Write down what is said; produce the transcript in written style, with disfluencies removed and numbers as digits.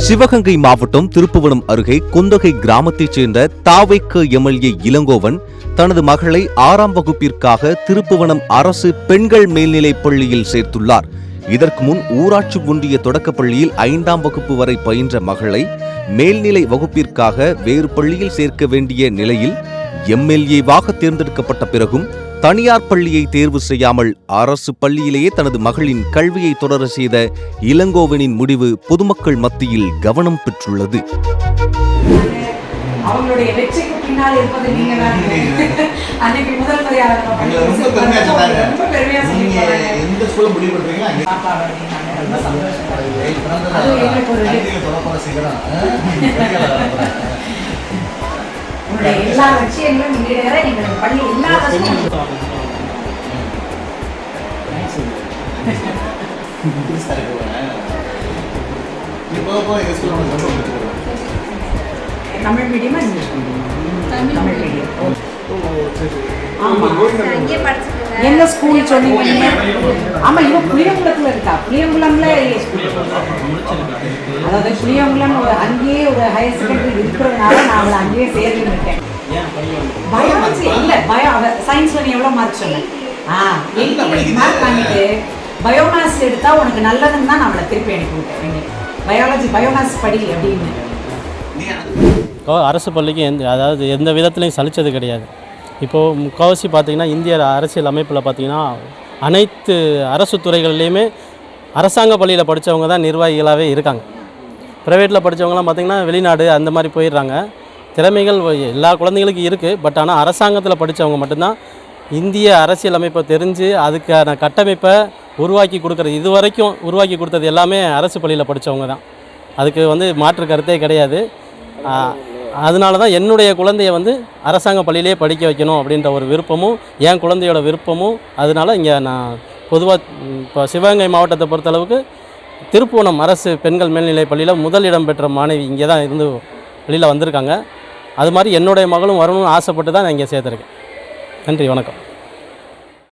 சிவகங்கை மாவட்டம் திருப்புவனம் அருகே குந்தகை கிராமத்தைச் சேர்ந்த தாவைக்கு எம்எல்ஏ இளங்கோவன் தனது மகளை 6ஆம் வகுப்பிற்காக திருப்புவனம் அரசு பெண்கள் மேல்நிலைப் பள்ளியில் சேர்த்துள்ளார். இதற்கு முன் ஊராட்சி ஒன்றிய தொடக்கப்பள்ளியில் 5ஆம் வகுப்பு வரை பயின்ற மகளை மேல்நிலை வகுப்பிற்காக வேறு பள்ளியில் சேர்க்க வேண்டிய நிலையில் எம்எல்ஏவாக தேர்ந்தெடுக்கப்பட்ட பிறகும் தனியார் பள்ளியை தேர்வு செய்யாமல் அரசு பள்ளியிலேயே தனது மகளின் கல்வியை தொடர செய்த இளங்கோவனின் முடிவு பொதுமக்கள் மத்தியில் கவனம் பெற்றுள்ளது. அவங்களுடைய வெற்றிக்கு பின்னால் இருப்பது நீங்க தான். அன்னைக்கு முதல் முறையாக ரொம்ப பெருமையா சொன்னீங்க. எந்த ஸ்கூல்ல முடிவு பண்றீங்களா? ரொம்ப சந்தோஷம். அது எங்களுக்கு ஒரு உங்களுடைய எல்லா லட்சியங்களும் நிறைவேற நீங்கள் பள்ளி எல்லாத்தையும் தமிழ் மீடியமா இங்கிலீஷ் மீடியம்? தமிழ் மீடியம். என்ன ஸ்கூல் சொன்னீங்க? ஆமா, இவ புளியங்குளத்துல இருக்கா. புளியங்குளம்ல அதாவது புளியங்குளம் அங்கேயே ஒரு ஹையர் செகண்டரி இருக்கிறதுனால நான் அவளை அங்கேயே சேர்ந்துட்டேன். பயாலஜி இல்ல, சயின்ஸ்ல நீ எவ்வளவு மார்க் சொன்னேன்? 80 மார்க் வாங்கிட்டு பயோமேத்ஸ் எடுத்தா உனக்கு நல்லதுன்னு தான் நான் அவளை திருப்பி அனுப்பி விட்டேன். பயாலஜி பயோமேத்ஸ் படி அப்படின்னு. அரசு பள்ளிக்கு எந்த விதத்துலையும் சலித்தது கிடையாது. இப்போது முக்கால்வாசி பார்த்திங்கன்னா இந்திய அரசியல் அமைப்பில் பார்த்திங்கன்னா அனைத்து அரசு துறைகள்லேயுமே அரசாங்க பள்ளியில் படித்தவங்க தான் நிர்வாகிகளாகவே இருக்காங்க. ப்ரைவேட்டில் படித்தவங்களாம் பார்த்திங்கன்னா வெளிநாடு அந்த மாதிரி போயிடுறாங்க. திறமைகள் எல்லா குழந்தைங்களுக்கும் இருக்குது. பட் ஆனால் அரசாங்கத்தில் படித்தவங்க மட்டும்தான் இந்திய அரசியல் அமைப்பை தெரிஞ்சு அதுக்கான கட்டமைப்பை உருவாக்கி கொடுக்குறது. இது வரைக்கும் உருவாக்கி கொடுத்தது எல்லாமே அரசு பள்ளியில் படித்தவங்க தான். அதுக்கு மாற்று கருத்தே கிடையாது. அதனால தான் என்னுடைய குழந்தைய அரசாங்க பள்ளியிலே படிக்க வைக்கணும் அப்படின்ற ஒரு விருப்பமும் என் குழந்தையோட விருப்பமும். அதனால் இங்கே நான் பொதுவாக இப்போ சிவகங்கை மாவட்டத்தை பொறுத்தளவுக்கு திருப்புவனம் அரசு பெண்கள் மேல்நிலைப் பள்ளியில் முதலிடம் பெற்ற மாணவி இங்கே தான் இருந்து வெளியில் வந்திருக்காங்க. அது மாதிரி என்னுடைய மகளும் வரணும்னு ஆசைப்பட்டு தான் நான் இங்கே சேர்த்துருக்கேன். நன்றி, வணக்கம்.